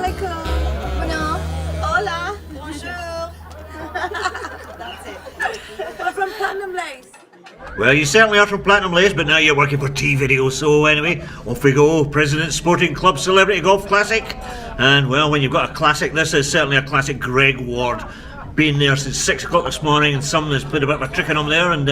alaikum. Bueno, Hola. Bonjour. That's it. We're from Platinum Lace. Well, you certainly are from Platinum Lace, but now you're working for T-Video, so anyway, off we go. President's Sporting Club Celebrity Golf Classic. And, well, when you've got a classic, this is certainly a classic. Greg Ward. Been there since 6 o'clock this morning, and someone has put a bit of a trick on him there, and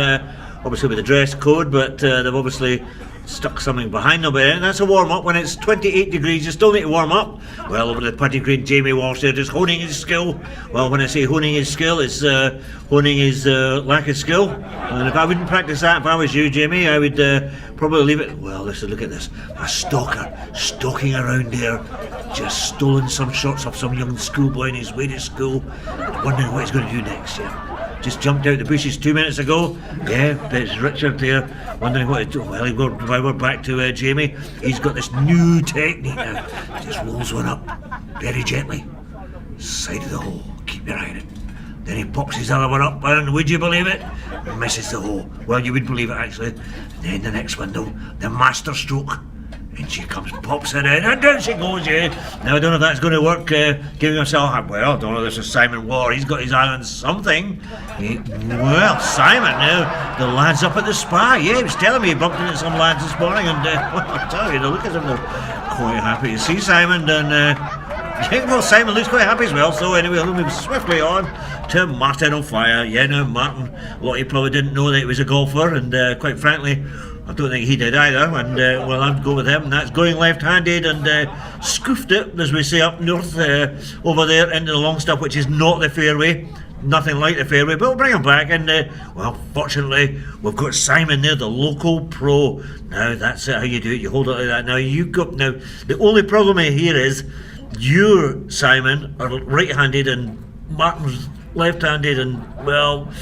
obviously with the dress code, but they've obviously stuck something behind them. And that's a warm-up. When it's 28 degrees, you still need to warm up. Well, over the putting green, Jamie Walsh there just honing his skill. Well, when I say honing his skill, it's honing his lack of skill. And if I wouldn't practice that, if I was you, Jamie, I would probably leave it. Well, listen, look at this. A stalker stalking around there, just stolen some shots off some young schoolboy on his way to school, wondering what he's going to do next, yeah. Just jumped out the bushes 2 minutes ago. Yeah, there's Richard there, wondering what to do. Well, while we're back to Jamie, he's got this new technique now. Just rolls one up, very gently, side of the hole. Keep your eye on it. Then he pops his other one up, and would you believe it? Misses the hole. Well, you would believe it, actually. And then the next one, though, the master stroke. And she comes, pops it in, and down she goes, yeah. Now, I don't know if that's going to work, giving himself, well, I don't know, this is Simon Waller. He's got his eye on something. Well, Simon, now, the lads up at the spa, yeah, he was telling me he bumped into some lads this morning, and, well, I'll tell you, the look at them, they're quite happy to see Simon, and, yeah, well, Simon looks quite happy as well, so anyway, we'll move swiftly on to Martin O'Fire. Yeah, now, Martin, a lot of you probably didn't know that he was a golfer, and, quite frankly, I don't think he did either, and well, I'd go with him, and that's going left-handed, and scoofed it, as we say up north, over there into the long stuff, which is not the fairway, nothing like the fairway, but we'll bring him back, and well, fortunately, we've got Simon there, the local pro. Now, that's how you do it, you hold it like that. Now, now, the only problem here is, you, Simon, are right-handed, and Martin's left-handed, and, well,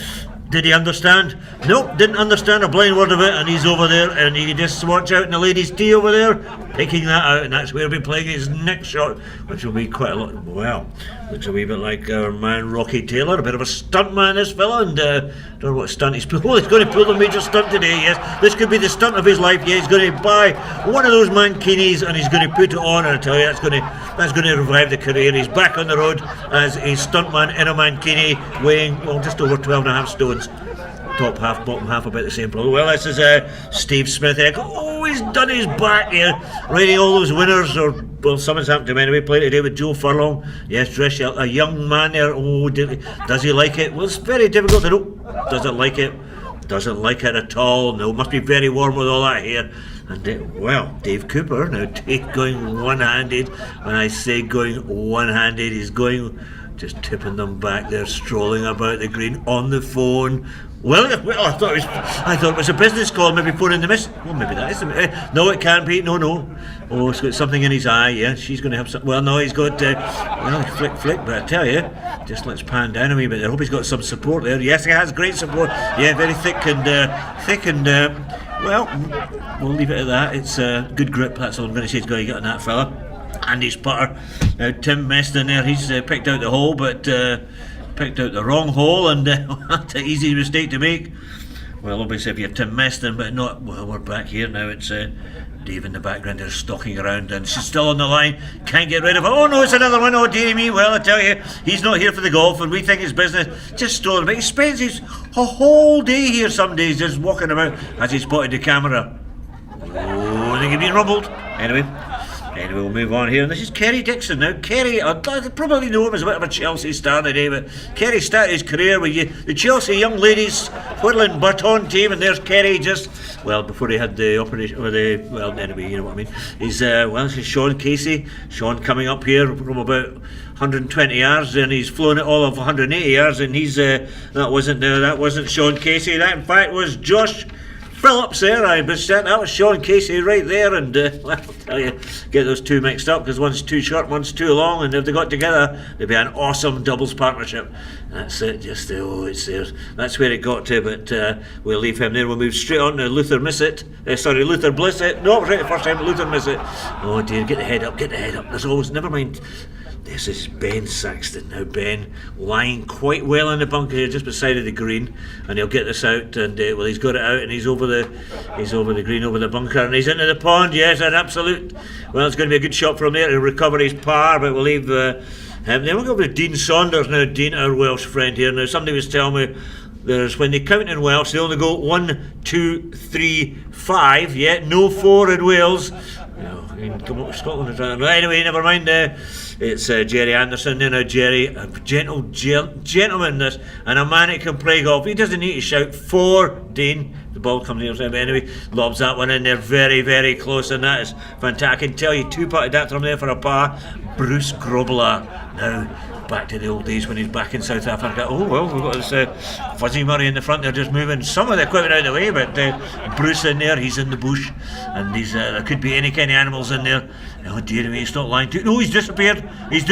did he understand? Nope, didn't understand a blind word of it, and he's over there, and he just watch out in the ladies' tee over there, picking that out, and that's where he'll be playing his next shot, which will be quite a lot. Well, looks a wee bit like our man Rocky Taylor, a bit of a stunt man, this fella, and don't know what stunt he's pulling. Oh, he's going to pull the major stunt today, yes. This could be the stunt of his life, yeah. He's going to buy one of those mankinis, and he's going to put it on, and I tell you, that's going to revive the career. He's back on the road as a stuntman in a mankini, weighing, well, just over 12.5 stones. Top half, bottom half, about the same problem. Well, this is Steve Smith. Oh, he's done his back here, riding all those winners, or, well, something's happened to him anyway. Playing today with Joe Furlong. Yes, dress a young man there. Oh, does he like it? Well, it's very difficult to know. Doesn't like it. Doesn't like it at all. No, must be very warm with all that hair. And, well, Dave Cooper, now Dave going one-handed. When I say going one-handed, he's going, just tipping them back there, strolling about the green on the phone. Well, I thought it was a business call, maybe phoning the miss. Well, maybe that is. No, it can't be. No. Oh, he's got something in his eye. Yeah, she's going to have some. Well, no, he's got. Well, flick. But I tell you, just let's pan down a wee bit. I hope he's got some support there. Yes, he has great support. Yeah, very thick and. Well, we'll leave it at that. It's good grip. That's all I'm going to say. He's got to get on that fella. And his putter. Now Tim Meston there. He's picked out the hole, but. Picked out the wrong hole, and that's an easy mistake to make. Well, obviously if you're Tim Meston, but not. Well, we're back here now. It's Dave in the background there stalking around, and she's still on the line. Can't get rid of her. Oh no, it's another one. Oh dearie me. Well, I tell you, he's not here for the golf, and we think his business just stolen. But he spends a whole day here some days just walking about as he spotted the camera. Oh, I think he's been rumbled. Anyway, we'll move on here. And this is Kerry Dixon now. Kerry, I probably know him as a bit of a Chelsea star today, but Kerry started his career with the Chelsea young ladies whirling baton team, and there's Kerry just, well, before he had the operation, or well, anyway, you know what I mean. He's, well, this is Sean Casey. Sean coming up here from about 120 yards, and he's flown it all of 180 yards, and he's, that wasn't Sean Casey. That, in fact, was Josh Phillips there. That was Sean Casey right there, and well, I'll tell you, get those two mixed up because one's too short, one's too long, and if they got together, they'd be an awesome doubles partnership. That's it, just it's there. That's where it got to, but we'll leave him there. We'll move straight on to Luther Blissett. Luther Blissett. No, right the first time, Luther Blissett. Oh dear, get the head up. There's always, never mind. This is Ben Saxton. Now Ben lying quite well in the bunker here, just beside of the green, and he'll get this out. And well, he's got it out, and he's over the green, over the bunker, and he's into the pond. Yes, an absolute. Well, it's going to be a good shot from there to recover his par, but we'll leave him. Then we'll go over to Dean Saunders now. Dean, our Welsh friend here. Now somebody was telling me when they count in Welsh, they only go 1, 2, 3, 5. Yeah, no 4 in Wales. Come up to Scotland. Anyway, never mind. It's Jerry Anderson. Now Jerry, a gentleman, this, and a man who can play golf. He doesn't need to shout for Dean. The ball comes in. Anyway, lobs that one in there, very, very close, and that is fantastic. I can tell you, 2-putted that from there for a par. Bruce Grobler. Now back to the old days when he's back in South Africa. Oh well, we've got this Fuzzy Murray in the front there, just moving some of the equipment out of the way, but Bruce in there, he's in the bush, and there could be any kind of animals in there. Oh dear me, he's not lying to. No, he's disappeared, he's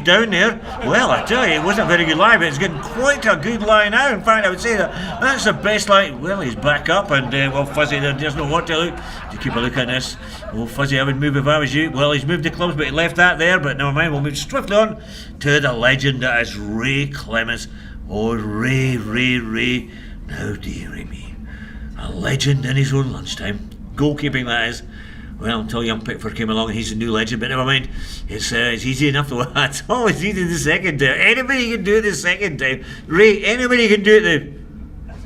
down there. Well, I tell you, it wasn't a very good lie, but it's getting quite a good lie now. In fact, I would say that's the best lie. Well, he's back up, and well, Fuzzy there doesn't know what to look. To keep a look at this. Oh, Fuzzy, I would move if I was you. Well, he's moved the clubs, but he left that there, but never mind, we'll move swiftly on to the legend that is Ray Clemens. Oh, Ray. Now, dearie me. A legend in his own lunchtime. Goalkeeping, that is. Well, until young Pickford came along, he's a new legend, but never mind. It's easy enough to watch. Oh, it's easy the second time. Anybody can do it the second time. Ray, anybody can do it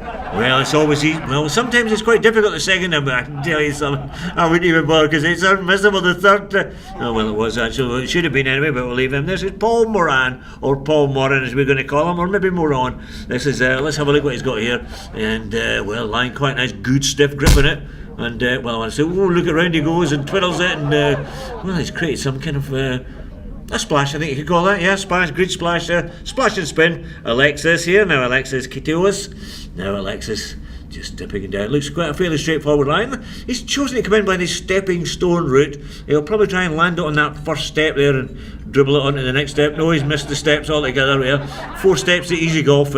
well, it's always easy. Well, sometimes it's quite difficult the second time, but I can tell you something. I wouldn't even bother because it's unmissable the third time. Oh, well, it was actually. Well, it should have been anyway, but we'll leave him. This is Paul Moran, or Paul Moran as we're going to call him, or maybe Moran. This is, let's have a look what he's got here. And, well, lying quite nice, good stiff grip in it. And, well, I want to say, oh, look around he goes and twiddles it. And, well, he's created some kind of. A splash, I think you could call that, yeah, splash, good splash there, splash and spin. Alexis here, now Alexis Kiteos, now Alexis just dipping it down. Looks quite a fairly straightforward line. He's chosen to come in by this stepping stone route. He'll probably try and land it on that first step there and dribble it onto the next step. No, he's missed the steps altogether. Yeah. 4 steps to easy golf.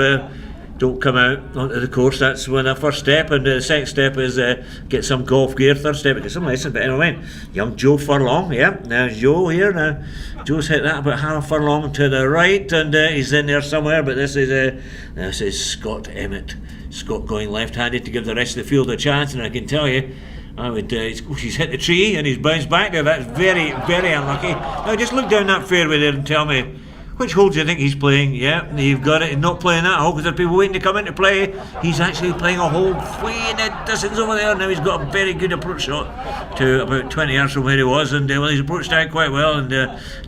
Don't come out onto the course. That's when the first step, and the second step is get some golf gear. Third step, get some lessons. But anyway, young Joe Furlong, yeah. Now Joe here. Now Joe's hit that about half a furlong to the right, and he's in there somewhere. But this is Scott Emmett. Scott going left-handed to give the rest of the field a chance, and I can tell you, he's hit the tree and he's bounced back there. That's very, very unlucky. Now just look down that fairway there and tell me, which hole do you think he's playing? Yeah, you've got it. He's not playing that hole because there are people waiting to come in to play. He's actually playing a hole way in the distance over there. Now he's got a very good approach shot to about 20 yards from where he was, and well, he's approached out quite well, and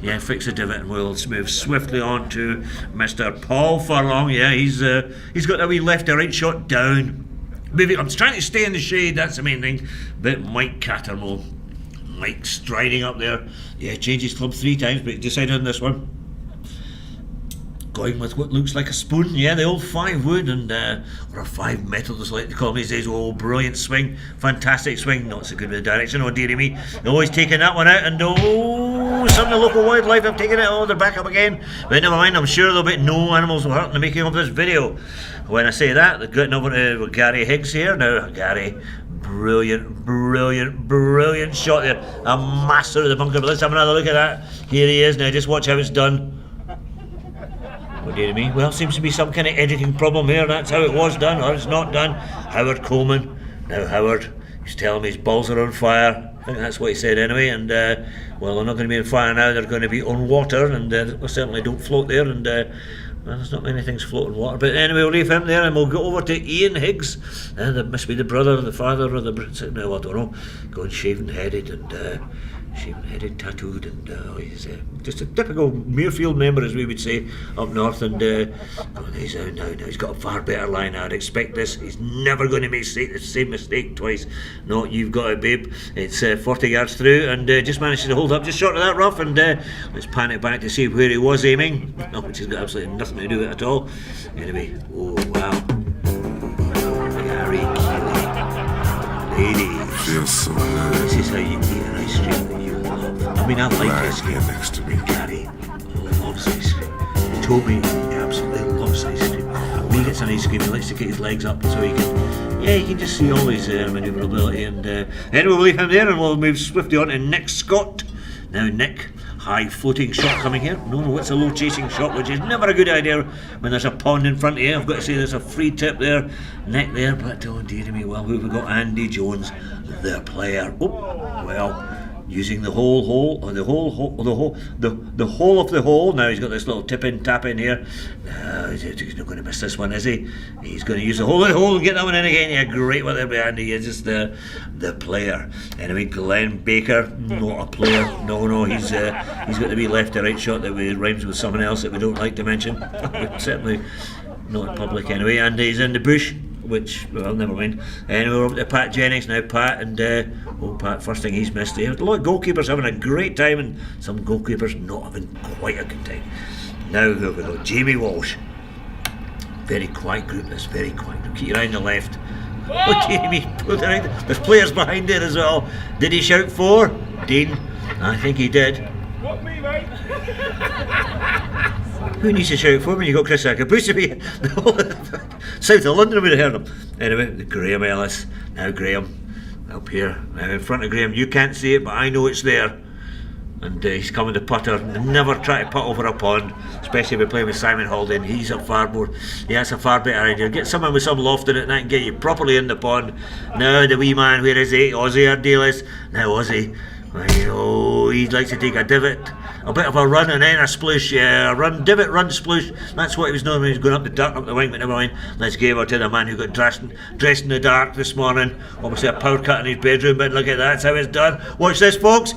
yeah, fix the divot, and we'll move swiftly on to Mr. Paul Furlong. Yeah, he's got that wee left to right shot down. Maybe I'm trying to stay in the shade. That's the main thing. But Mike Cattermole, Mike striding up there. Yeah, changed his club 3 times, but he decided on this one. Going with what looks like a spoon, yeah, the old 5 wood, and or a 5 metal, as I like to call them these days. Oh, brilliant swing, fantastic swing, not so good with the direction, oh dearie me. They're always taking that one out, and oh, some of the local wildlife have taken it, oh, they're back up again. But never mind, I'm sure there'll be no animals hurt in the making of this video. When I say that, they're getting over to Gary Higgs here. Now, Gary, brilliant shot there. A master of the bunker, but let's have another look at that. Here he is, now just watch how it's done. Oh dear me, well, seems to be some kind of editing problem here. That's how it was done, or it's not done. Howard Coleman. Now Howard, he's telling me his balls are on fire. I think that's what he said anyway, and well, they're not going to be on fire now, they're going to be on water, and they certainly don't float there, and well, there's not many things float in water. But anyway, we'll leave him there, and we'll go over to Ian Higgs. That must be the brother, the father, or the... No, I don't know. Going shaven-headed, and... shaven-headed, tattooed, and he's just a typical Muirfield member, as we would say, up north. And he's out now. He's got a far better line. I'd expect this. He's never going to make the same mistake twice. No, you've got it, babe. It's 40 yards through, and just managed to hold up just short of that rough. And let's pan it back to see where he was aiming, which has got absolutely nothing to do with it at all. Anyway, oh wow, Gary Keeley, ladies, feels so good. This is how you eat an ice cream that you love. I mean, I like ice cream. Right next to me. Gary loves ice cream. He told me he absolutely loves ice cream. When he gets an ice cream, he likes to get his legs up so he can just see all his manoeuvrability. And anyway, we'll leave him there, and we'll move swiftly on to Nick Scott. Now, Nick, high floating shot coming here. No, it's a low chasing shot, which is never a good idea when there's a pond in front of you. I've got to say there's a free tip there, neck there, but oh dear me, well, we've got Andy Jones, the player. Oh, well, using the whole hole, or the whole of the hole. Now he's got this little tip in, tap in here. He's not going to miss this one, is he? He's going to use the whole of the hole and get that one in again. Yeah, great with it behind. He is just the player. Anyway, Glenn Baker, not a player. No, he's got to be left to right shot that rhymes with someone else that we don't like to mention. Certainly not in public anyway. And he's in the bush, which, well, never mind. Anyway, we're up to Pat Jennings now. Pat, and Pat, first thing he's missed there. A lot of goalkeepers having a great time, and some goalkeepers not having quite a good time. Now who have we got? Jamie Walsh. Very quiet group, this, very quiet group. Keep your eye on the left. Oh, Jamie, there's players behind there as well. Did he shout for Dean? I think he did. What, me, mate? Who needs to shout for when you got Chris Akabusi? South of London would have heard him. Anyway, Graham Ellis. Now Graham, up here. Now in front of Graham, you can't see it, but I know it's there. And he's coming to putter. Never try to putt over a pond, especially if we're playing with Simon Haldane. He's a far better idea. Get someone with some loft in it, and that can get you properly in the pond. Now the wee man, where is he? Ozzy Ardiles. Now Ozzy, oh, he likes to take a divot, a bit of a run and then a sploosh. Yeah, a run, divot, run, sploosh. That's what he was doing when he was going up the dark, up the wing, but never mind. Let's give it to the man who got dressed in the dark this morning. Obviously a power cut in his bedroom, but look at that, that's how it's done. Watch this, folks.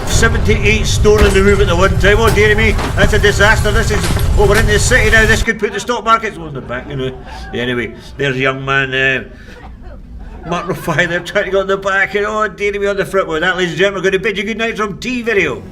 78 stone in the roof at the one time. Oh dear me, that's a disaster. This is over in the city now. This could put the stock markets on the back, you know. Anyway, there's a young man, Mark Rafai, they're trying to go on the back, and oh dear me on the front. Well, that, ladies and gentlemen, we're going to bid you good night from T Video.